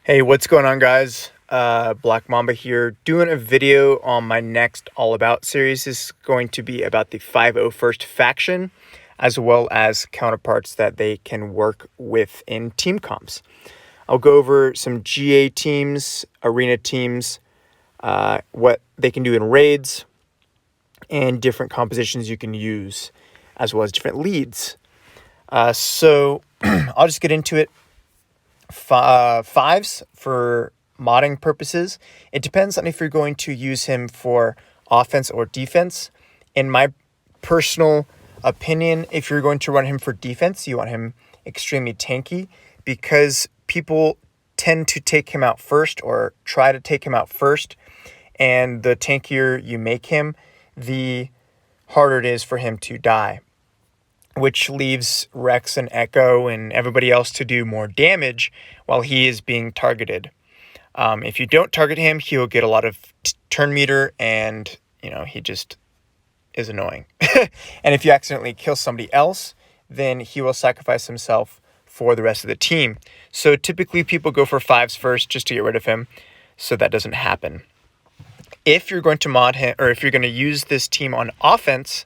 Hey, what's going on, guys? Black Mamba here, doing a video on my next All About series. This is going to be about the 501st faction, as well as counterparts that they can work with in team comps. I'll go over some GA teams, arena teams, what they can do in raids, and different compositions you can use, as well as different leads. So I'll just get into it. Fives for modding purposes. It depends on if you're going to use him for offense or defense. In my personal opinion, if you're going to run him for defense, you want him extremely tanky, because people tend to take him out first or try to take him out first, and the tankier you make him, the harder it is for him to die, which leaves Rex and Echo and everybody else to do more damage while he is being targeted. If you don't target him, he'll get a lot of turn meter, and he just is annoying. And if you accidentally kill somebody else, then he will sacrifice himself for the rest of the team. So typically people go for fives first just to get rid of him, so that doesn't happen. If you're going to mod him, or if you're going to use this team on offense,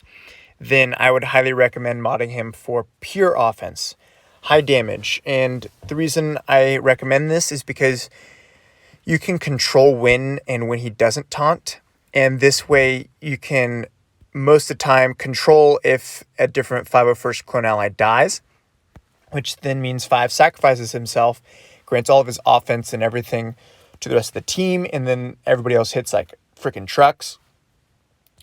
then I would highly recommend modding him for pure offense, high damage. And the reason I recommend this is because you can control when and when he doesn't taunt. And this way you can, most of the time, control if a different 501st clone ally dies, which then means 5 sacrifices himself, grants all of his offense and everything to the rest of the team, and then everybody else hits like freaking trucks.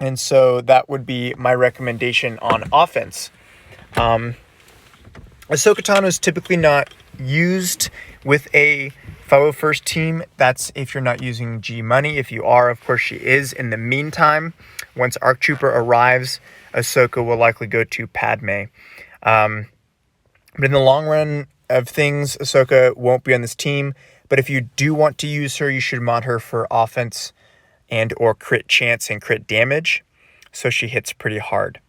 And so that would be my recommendation on offense. Ahsoka Tano is typically not used with a 501st team. That's if you're not using G Money. If you are, of course she is. In the meantime, once Arc Trooper arrives, Ahsoka will likely go to Padme. But in the long run of things, Ahsoka won't be on this team. But if you do want to use her, you should mod her for offense and or crit chance and crit damage, so she hits pretty hard.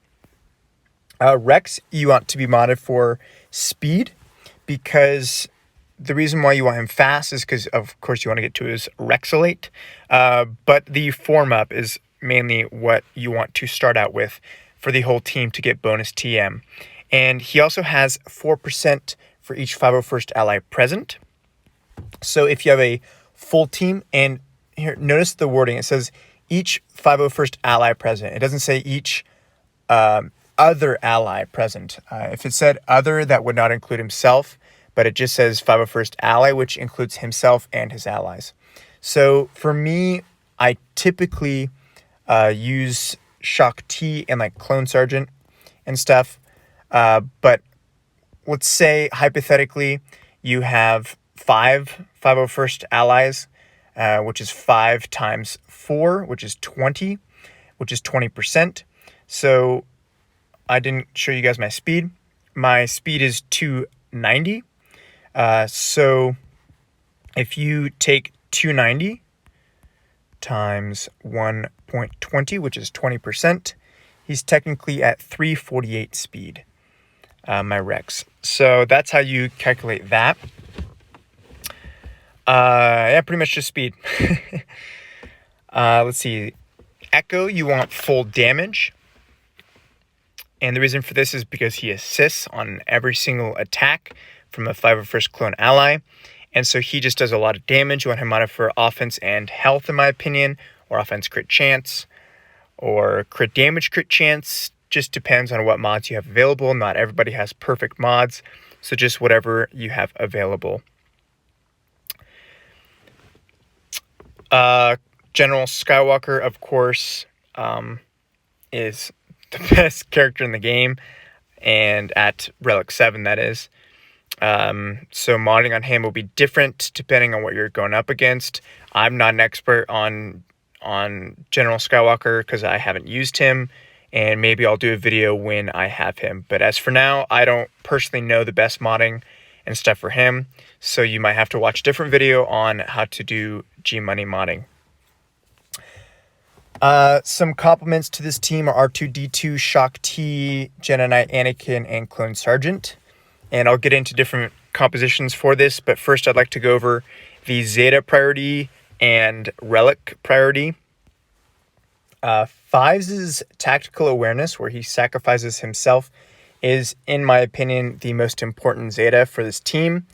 Rex, you want to be modded for speed, because the reason why you want him fast is because, of course, you want to get to his Rexolate, but the form up is mainly what you want to start out with for the whole team to get bonus TM. And he also has 4% for each 501st ally present. So if you have a full team, and here, notice the wording. It says each 501st ally present. It doesn't say each other ally present. If it said other, that would not include himself, but it just says 501st ally, which includes himself and his allies. So for me, I typically use Shock T and like Clone Sergeant and stuff. But let's say hypothetically you have 501st allies, which is 5 times 4, which is 20, which is 20%. So I didn't show you guys my speed. My speed is 290. So if you take 290 times 1.20, which is 20%, he's technically at 348 speed, my Rex. So that's how you calculate that. Yeah, pretty much just speed. Let's see. Echo, you want full damage. And the reason for this is because he assists on every single attack from a 501st clone ally. And so he just does a lot of damage. You want him modded for offense and health, in my opinion, or offense crit chance, or crit damage crit chance. Just depends on what mods you have available. Not everybody has perfect mods, so just whatever you have available. General Skywalker, of course, is the best character in the game, and at Relic 7, that is. So modding on him will be different depending on what you're going up against. I'm not an expert on General Skywalker because I haven't used him, and maybe I'll do a video when I have him. But as for now, I don't personally know the best modding and stuff for him, so you might have to watch a different video on how to do G-Money modding. Some compliments to this team are R2-D2, Shock T, Jedi Knight Anakin, and Clone Sergeant. and I'll get into different compositions for this, but first I'd like to go over the Zeta Priority and Relic Priority. Fives' tactical awareness, where he sacrifices himself, is, in my opinion, the most important Zeta for this team.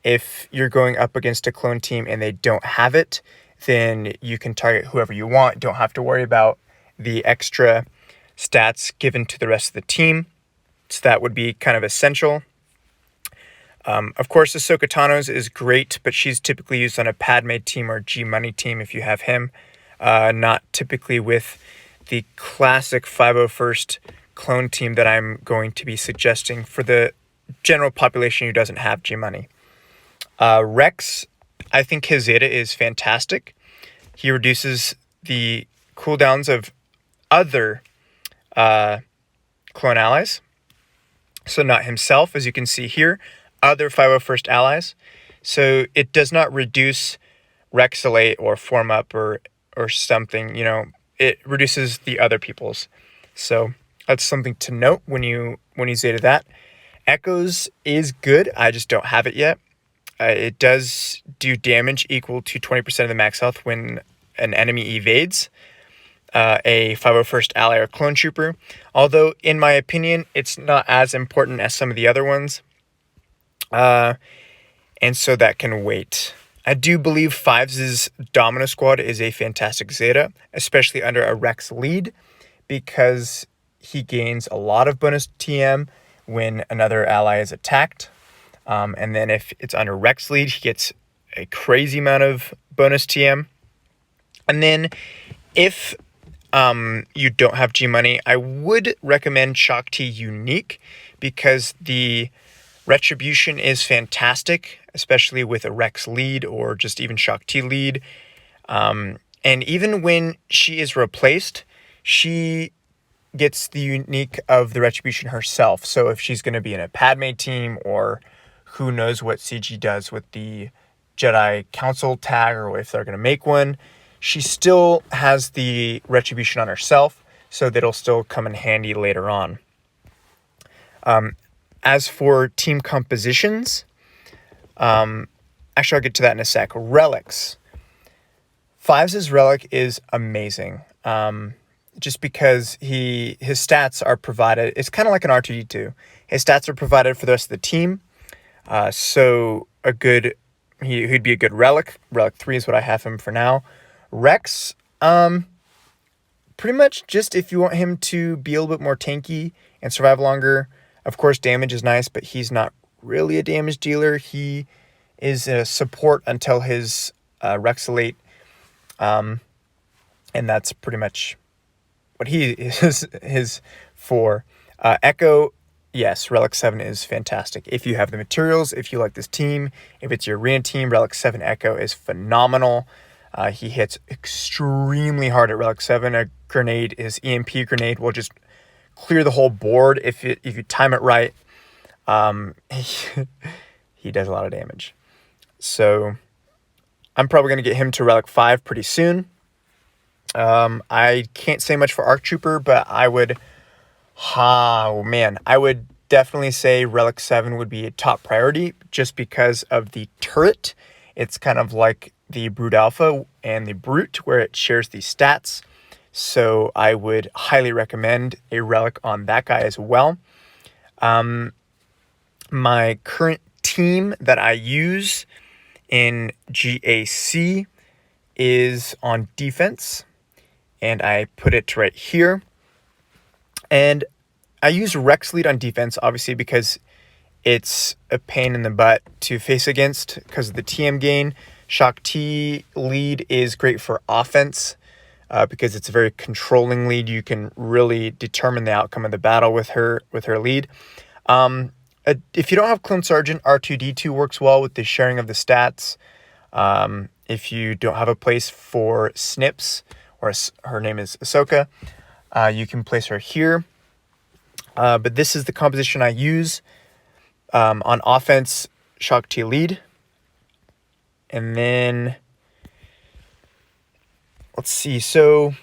If you're going up against a clone team and they don't have it, then you can target whoever you want. Don't have to worry about the extra stats given to the rest of the team. So that would be kind of essential. Of course, Ahsoka Tano's is great, but she's typically used on a Padme team or G-Money team if you have him. Not typically with the classic 501st clone team that I'm going to be suggesting for the general population who doesn't have G-Money. Rex, I think his Zeta is fantastic. He reduces the cooldowns of other clone allies. So not himself, as you can see here, other 501st allies. So it does not reduce Rexalate or Form Up or something, it reduces the other people's. So that's something to note when you Zeta that. Echoes is good. I just don't have it yet. It does do damage equal to 20% of the max health when an enemy evades a 501st ally or clone trooper. Although, in my opinion, it's not as important as some of the other ones. And so that can wait. I do believe Fives' Domino Squad is a fantastic Zeta, especially under a Rex lead, because he gains a lot of bonus TM when another ally is attacked. And then if it's under Rex lead, he gets a crazy amount of bonus TM. And then if you don't have G-Money, I would recommend Shaak Ti Unique, because the Retribution is fantastic, especially with a Rex lead or just even Shaak Ti lead. And even when she is replaced, she gets the unique of the Retribution herself. So if she's going to be in a Padme team, or who knows what CG does with the Jedi Council tag, or if they're going to make one, she still has the Retribution on herself, so that'll still come in handy later on. As for team compositions, actually I'll get to that in a sec. Relics. Fives' Relic is amazing. Just because his stats are provided, it's kind of like an R2-D2. His stats are provided for the rest of the team. So he'd be a good Relic. Relic 3 is what I have him for now. Rex, pretty much just if you want him to be a little bit more tanky and survive longer. Of course, damage is nice, but he's not really a damage dealer. He is a support until his Rexalate, and that's pretty much what he is for. Echo, yes, Relic 7 is fantastic. If you have the materials, if you like this team, if it's your arena team, Relic 7 Echo is phenomenal. He hits extremely hard at Relic 7. A grenade, his EMP grenade, will just clear the whole board if you time it right. He does a lot of damage. So I'm probably going to get him to Relic 5 pretty soon. I can't say much for Arc Trooper, but I would definitely say Relic 7 would be a top priority just because of the turret. It's kind of like the Brute Alpha and the Brute, where it shares these stats. So I would highly recommend a Relic on that guy as well. My current team that I use in GAC is on defense, and I put it right here. And I use Rex lead on defense, obviously, because it's a pain in the butt to face against because of the TM gain. Shaak Ti lead is great for offense because it's a very controlling lead. You can really determine the outcome of the battle with her lead. If you don't have Clone Sergeant, R2-D2 works well with the sharing of the stats. If you don't have a place for Snips, or her name is Ahsoka, you can place her here. But this is the composition I use. On offense, Shaak Ti lead. And then, let's see. So,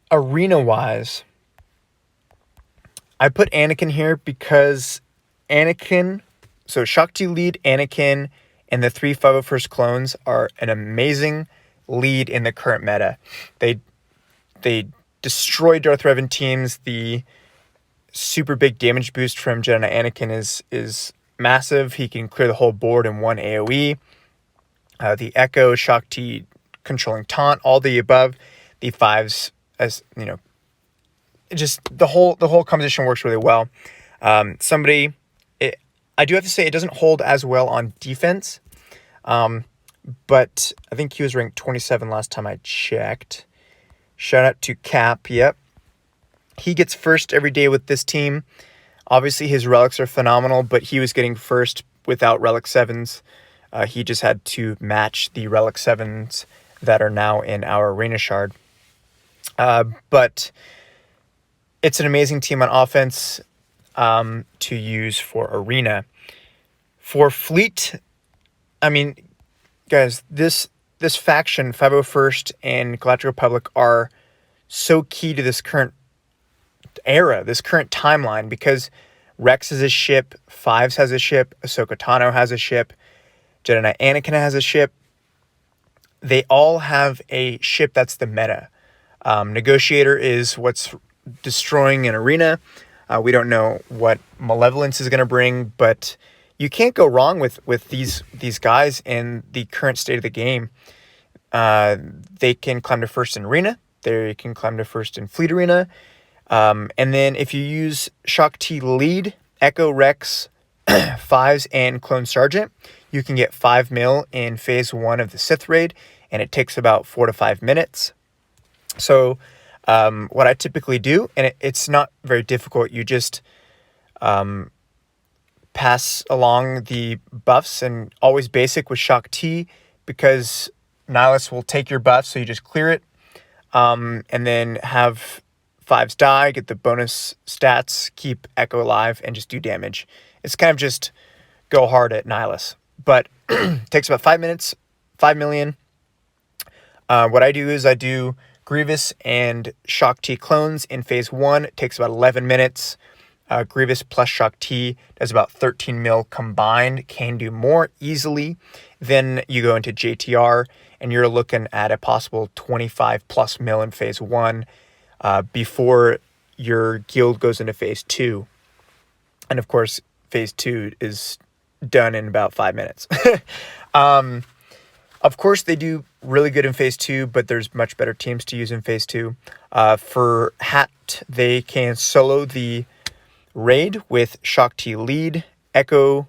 arena-wise, I put Anakin here because Anakin So Shakti lead, Anakin, and the 3 501st clones are an amazing lead in the current meta. They destroy Darth Revan teams. The super big damage boost from Jedi Knight Anakin is massive. He can clear the whole board in one AoE. The Echo, Shakti controlling taunt, all the above. The 5s, as you know, just the whole composition works really well. I do have to say it doesn't hold as well on defense. But I think he was ranked 27 last time I checked. Shout out to Cap. Yep. He gets first every day with this team. Obviously, his relics are phenomenal, but he was getting first without relic 7s. He just had to match the relic 7s that are now in our arena shard. But it's an amazing team on offense to use for arena. For fleet, I mean, guys, this faction, 501st and Galactic Republic, are so key to this current era, this current timeline, because Rex has a ship, Fives has a ship, Ahsoka Tano has a ship, Jedi Knight Anakin has a ship. They all have a ship that's the meta. Negotiator is what's destroying an arena. We don't know what Malevolence is going to bring, but you can't go wrong with these guys in the current state of the game. They can climb to first in arena. They can climb to first in fleet arena. And then if you use Shakti lead, Echo, Rex, 5s, and Clone Sergeant, you can get 5 mil in phase 1 of the Sith raid, and it takes about 4 to 5 minutes. So what I typically do, and it's not very difficult, you just pass along the buffs, and always basic with Shakti, because Nihilus will take your buff, so you just clear it, and then have 5s die, get the bonus stats, keep Echo alive, and just do damage. It's kind of just go hard at Nihilus. But takes about 5 minutes, 5 million. What I do is I do Grievous and Shakti clones in phase 1. It takes about 11 minutes. Grievous plus Shakti does about 13 mil combined. Can do more easily. Then you go into JTR, and you're looking at a possible 25 plus mil in phase 1 before your guild goes into phase 2. And of course, phase 2 is done in about 5 minutes. Of course, they do really good in phase 2, but there's much better teams to use in phase 2. For Hat, they can solo the raid with Shakti lead, Echo,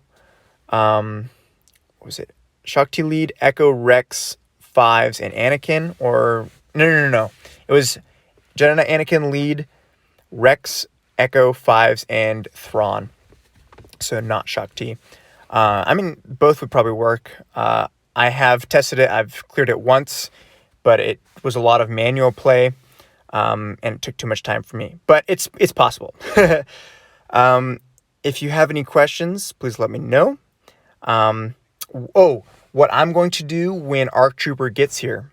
what was it? Shakti lead, Echo, Rex, 5s, and Anakin, or no. It was Jedi Knight Anakin lead, Rex, Echo, 5s, and Thrawn. So not Shakti. I mean, both would probably work. I have tested it. I've cleared it once, but it was a lot of manual play, and it took too much time for me. But it's possible. If you have any questions, please let me know. What I'm going to do when ARC Trooper gets here.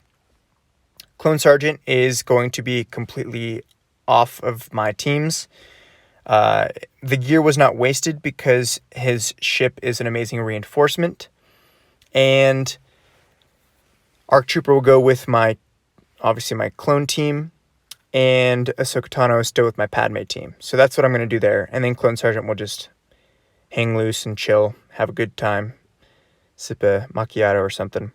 Clone Sergeant is going to be completely off of my teams. The gear was not wasted because his ship is an amazing reinforcement. And ARC Trooper will go with obviously my clone team, and Ahsoka Tano is still with my Padme team. So that's what I'm going to do there. And then Clone Sergeant will just hang loose and chill, have a good time, sip a macchiato or something.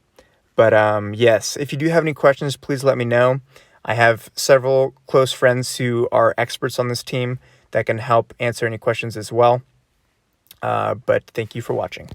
But yes, if you do have any questions, please let me know. I have several close friends who are experts on this team that can help answer any questions as well. But thank you for watching.